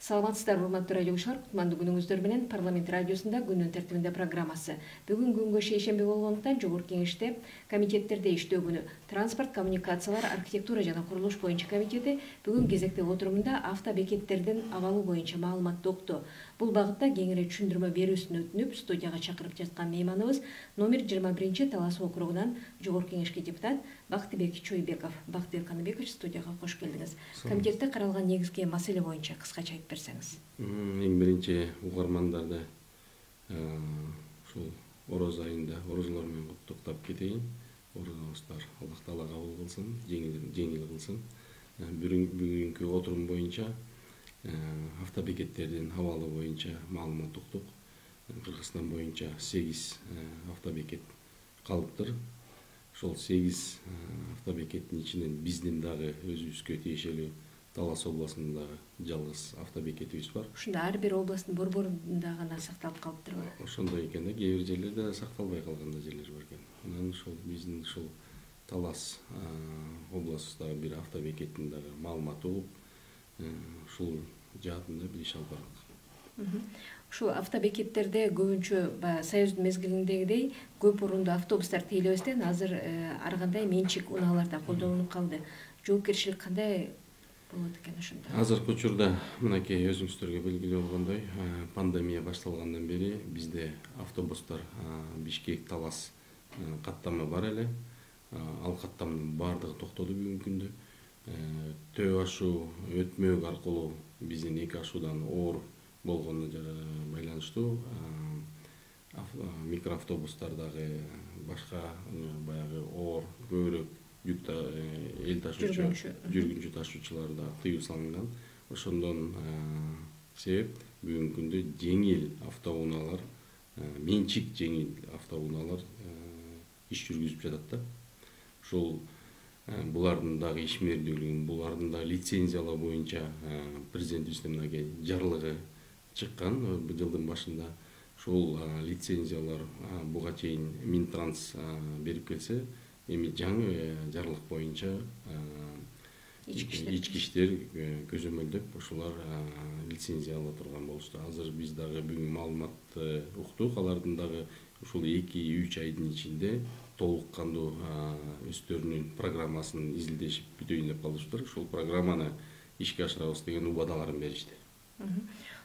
Саламатсыздар, урматтуу радиогучулар, кутмандуу күнүңүздөр менен парламент радиосунда күнүн тертибинде программасы. Бүгүн күнгө шейшемби болгондуктан жогорку кеңеште комитеттерде иштөө күнү. Транспорт, коммуникациялар, архитектура жана курулуш боюнча комитети бүгүн кезектеги отурумунда автобекеттердин абалы боюнча маалыматты укту. Бул багытта кеңири түшүндүрмө берүүсүн өтүнүп, студияга чакырып жаткан мейманыбыз номер 21 Талас округунан жогорку кеңешке депутат Бактыбек Чойбеков. Бактыбек Каныбекович, студияга кош келдиңиз. Комитетте каралган негизги маселе боюнча кыскача айтып берсеңиз. Эң биринчи угармандарды ушул ороз айында орозолор менен куттуктап кетейин. Орозуңуздар Аллах Таала кабыл кылсын, жеңил кылсын. Бүгүнкү отурум боюнча автобекеттердин абалы боюнча маалымат уктук. Кыргызстан боюнча 8 автобекет калыптыр. Ошол 8 автобекеттин ичинен биздин дагы өзүбүзгө тиешелүү Талас областындагы жалгыз автобекетибиз бар. Ушунда ар бир областтын борборунда гана сакталып калыптырбы? Ошондой экен да, кээ бир жерлерде сакталбай калган да жерлер бар экен. Анан ошол биздин ушул Талас областындагы бир автобекеттин дагы маалыматы угуп, ушул жаатында бир иш алып барабыз. Ушул автобекеттерде көбүнчө Союздун мезгилиндегидей көп орундуу автобустар тейлебестен азыр ар кандай менчик унааларда колдонулуп калды. Жоопкерчилик кандай болот экен ошондо? Азыркы учурда мынакей өзүңүздөргө белгилүү болгондой, пандемия башталгандан бери бизде автобустар Бишкек Талас каттамы бар эле. Ал каттамдын баардыгы токтоду бүгүнкү күндө. Төө ашуу өтмөк аркылуу биздин 2 ашуудан оор болгонуна байланыштуу микроавтобустар дагы башка баягы оор көбүрөөк эл ташуучу жүргүнчү ташуучулар да тыюу салынган. Ошондон себеп бүгүнкү күндө жеңил автоунаалар, менчик жеңил автоунаалар иш жүргүзүп жатат да. Ушул булардын дагы ишмердүүлүгүн, булардын дагы лицензиялоо боюнча президентибиздин мынакей жарлыгы чыккан жылдын башында. Ушул лицензиялар буга чейин Минтранс берип келсе, эми жаңы жарлык боюнча ички иштер көзөмөлдөп ушулар лицензия ала турган болушту. Азыр биз дагы бүгүн маалыматты уктук. Алардын дагы ушул 2-3 айдын ичинде толук кандуу өздөрүнүн программасын изилдешип бүтөйүн деп калышыптыр. Ушул программаны ишке ашырабыз деген убадаларын беришти.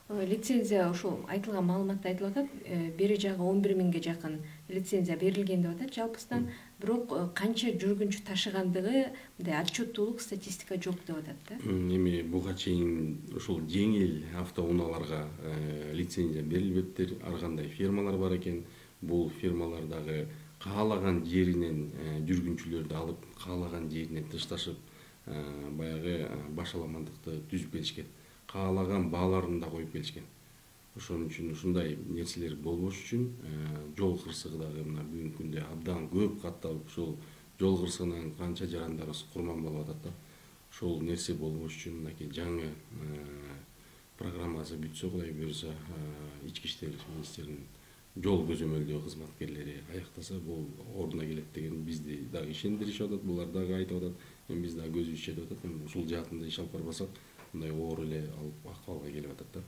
Лицензия ушул айтылган маалыматта айтылып атат, бери жагы 11 миңге жакын лицензия берилген деп атат жалпысынан. Бирок канча жүргүнчү ташыгандыгы мындай отчеттуулук статистика жок деп атат да. Эми буга чейин ушул жеңил автоунааларга лицензия берилбептир. Ар кандай фирмалар бар экен. Бул фирмалар дагы каалаган жеринен жүргүнчүлөрдү алып, каалаган жеринен тышташып, баягы башаламандыкты түзүп беришкен. Каалаган бааларын да коюп келишкен. Ошон үчүн ушундай нерселер болбош үчүн жол кырсыгы дагы мына бүгүнкү күндө абдан көп катталып, ушул жол кырсыгынан канча жарандарыбыз курман болуп атат да. Ушул нерсе болбош үчүн мынакей жаңы программасы бүтсө, Кудай буйрса, ички иштер министринин жол көзөмөлдөө кызматкерлери аяктаса, бул ордуна келет деген бизди дагы ишендиришип атат, булар дагы айтып атат. Биз дагы көзүбүз жетип атат. Ушул жаатында иш алып барбасак, мындай оор эле акыбалга келип атат да.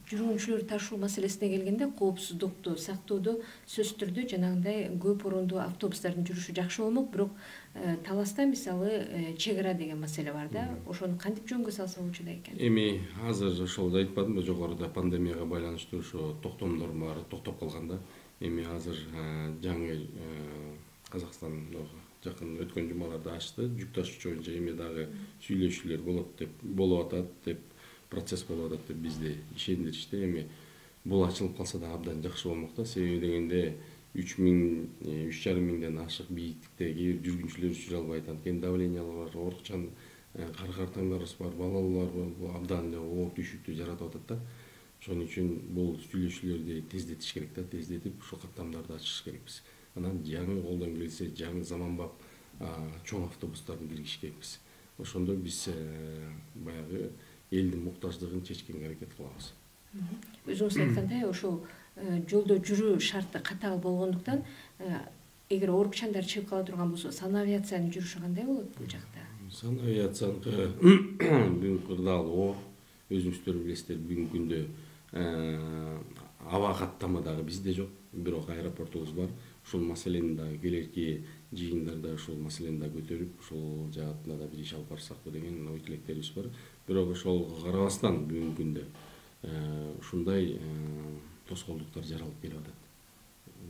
Жүргүнчүлөр ташуу маселесине келгенде коопсуздукту сактоодо сөзсүз түрдө жанагындай көп орундуу автобустардын жүрүшү жакшы болмок, бирок Таласта мисалы чек ара деген маселе бар да. Ошону кантип жөнгө салса болчу да экен? Эми азыр ошол айтпадымбы, жогоруда пандемияга байланыштуу ошо токтомдор баары токтоп калган да. Эми азыр жаңы Казакстандагы жакын өткөн жумаларда ачты. Жүк ташуучу боюнча эми дагы сүйлөшүүлөр болуп атат деп, процесс болуп атат деп бизди ишендиришти. Эми бул ачылып калса да абдан жакшы болмок да. Себеби дегенде 3,5 миңден ашык бийиктикте кээ бир жүргүнчүлөр жүрө албай атат. Давлениялар бар, орукчан картаңдарыбыз бар, балалар бар, абдан эле оор түшүктү жаратып атат да. Ошон үчүн бул сүйлөшүүлөрдү тездетиш керек да, тездетип ушул каттамдарды ачыш керекпиз. Анан жаңы колдон келсе, жаңы заманбап чоң автобустарды киргизиш керекпиз. Ошондо биз баягы элдин муктаждыгын чечкенге аракет кылабыз. Өзүңүз айткандай, ошол жолдо жүрүү шарты катаал болгондуктан, эгер оорукчандар чыгып кала турган болсо, санавиациянын жүрүшү кандай болот бул жакта? Санавиацияныкы бүгүнкү дал оор. өзүңүздөр билесиздер бүгүнкү күндө аба каттама дагы бизде жок, бирок аэропортубуз бар. Ушул маселени дагы келерки жыйындарда ушул маселени да көтөрүп, ушул жаатында да бир иш алып барсакпы деген ой тилектерибиз бар. Бирок ошолго карабастан бүгүнкү күндө ушундай тоскоолдуктар жаралып келип атат.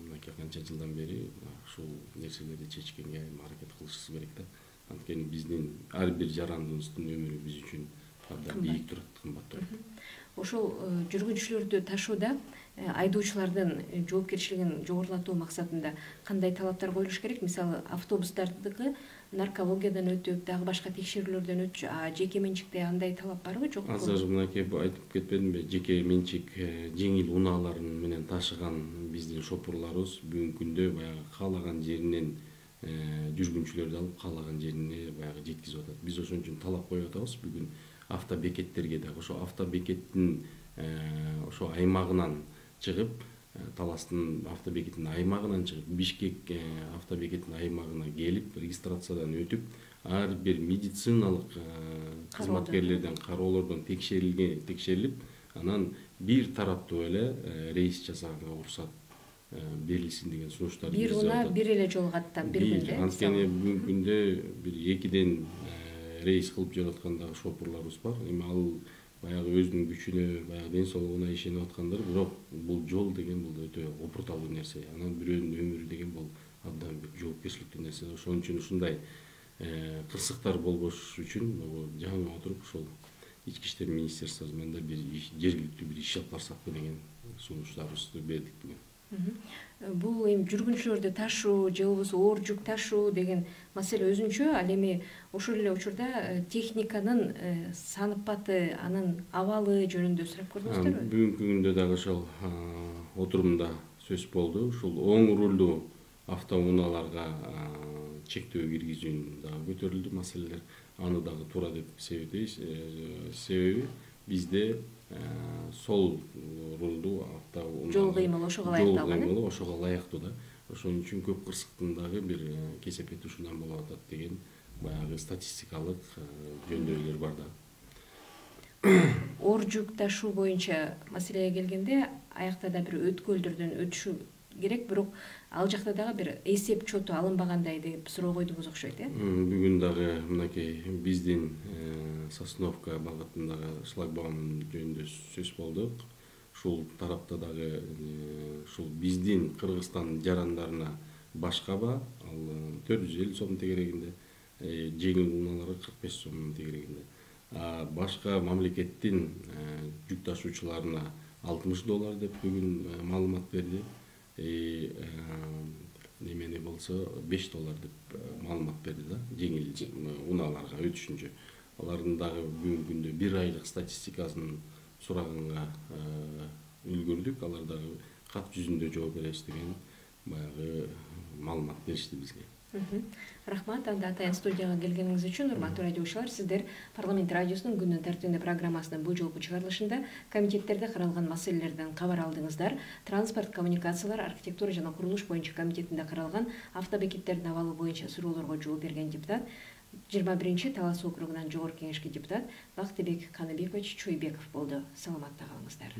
Мынакей канча жылдан бери ушул нерселерди чечкенге аракет кылышыбыз керек да. Анткени биздин ар бир жарандыбыздын өмүрү биз үчүн абдан бийик турат, кымбат турат. Ошол жүргүнчүлөрдү ташууда айдоочулардын жоопкерчилигин жогорулатуу максатында кандай талаптар коюлуш керек? Мисалы, автобустардыкы наркологиядан өтүп, дагы башка текшерүүлөрдөн өтүп, жеке менчикте андай талап барбы, жокпу? Азыр мынакей айтып кетпедимби, жеке менчик жеңил унааларын менен ташыган биздин шопурларыбыз бүгүнкү күндө баягы каалаган жеринен жүргүнчүлөрдү алып каалаган жерине баягы жеткизип атат. Биз ошон үчүн талап коюп атабыз бүгүн автобекеттерге да. Ошо автобекеттин ошо аймагынан чыгып, Таластын автобекетинин аймагынан чыгып, Бишкек автобекетинин аймагына келип, регистрациядан өтүп, ар бир медициналык кызматкерлерден, кароолордон текшерилип, анан бир тараптуу эле рейс жасаганга уруксат берилсин деген сунуштарды бир уна бир эле жол каттап бир күндө. Анткени бүгүнкү күндө бир 2ден рейс кылып жүрөткөн дагы шопурларыбыз бар. Эми ал баягы өзүнүн күчүнө, баягы ден соолугуна ишенип аткандар, бирок бул жол деген бул өтө опурталуу нерсе. Анан бирөөнүн өмүрү деген бул абдан бир жоопкерчиликтүү нерсе. Ошон үчүн ушундай кырсыктар болбош үчүн жаңы отуруп ушул Ички иштер министерствосу менен да бир жергиликтүү бир иш алып барсакпы деген сунуштарыбызды бердик бүгүн. Бул эми жүргүнчүлөрдү ташуу же болбосо оор жүк ташуу деген маселе өзүнчө. Ал эми ошол эле учурда техниканын санапаты, анын абалы жөнүндө сурап көрдүңүздөрбү? Бүгүнкү күндө дагы ошол отурумда сөз болду. Ушул оң рулдуу автоунааларга чектөө киргизүүнү дагы көтөрүлдү маселелер. Аны дагы туура деп эсептейбиз. Себеби бизде сол рулдуу автоунаа жол кыймылы ошого ылайыктуу да. Ошон үчүн көп кырсыктын дагы бир кесепети ушундан болуп атат деген баягы статистикалык жөндөөлөр бар да. Оор жүк ташуу боюнча маселеге келгенде, аякта да бир өткөлдөрдөн өтүшү керек, бирок ал жакта дагы бир эсеп чоту алынбагандай деп суроо койдуңуз окшойт, Бүгүн дагы мынакей биздин Сосновка багытындагы шлагбаум жөнүндө сөз болду. Ушул тарапта дагы ушул биздин Кыргызстан жарандарына башкаба ал 450 сом тегерегинде, жеңил унааларга 45 сом тегерегинде. Башка мамлекеттин жүк ташуучуларына $60 деп бүгүн маалымат берди. Немени болсо $5 деп маалымат берди да, жеңил унааларга өтүшүнчө. Алардын дагы бүгүнкү күндө 1 айлык статистикасын сураганга үлгүрдүк. Алар дагы кат жүзүндө жооп беребиз деген баягы маалымат беришти бизге. Рахмат, анда атайын студияга келгениңиз үчүн. Урматтуу радиочулар, сиздер Парламент радиосунун күндүн тартибинде программасынын бул жолку чыгарылышында комитеттерде каралган маселелерден кабар алдыңыздар. Транспорт, коммуникациялар, архитектура жана курулуш боюнча комитетинде каралган автобекеттердин абалы боюнча суроолорго жооп берген депутат, 21 Талас округунан жогорку кеңешке депутат Бактыбек Каныбекович Чойбеков болду. Саламатта калыңыздар.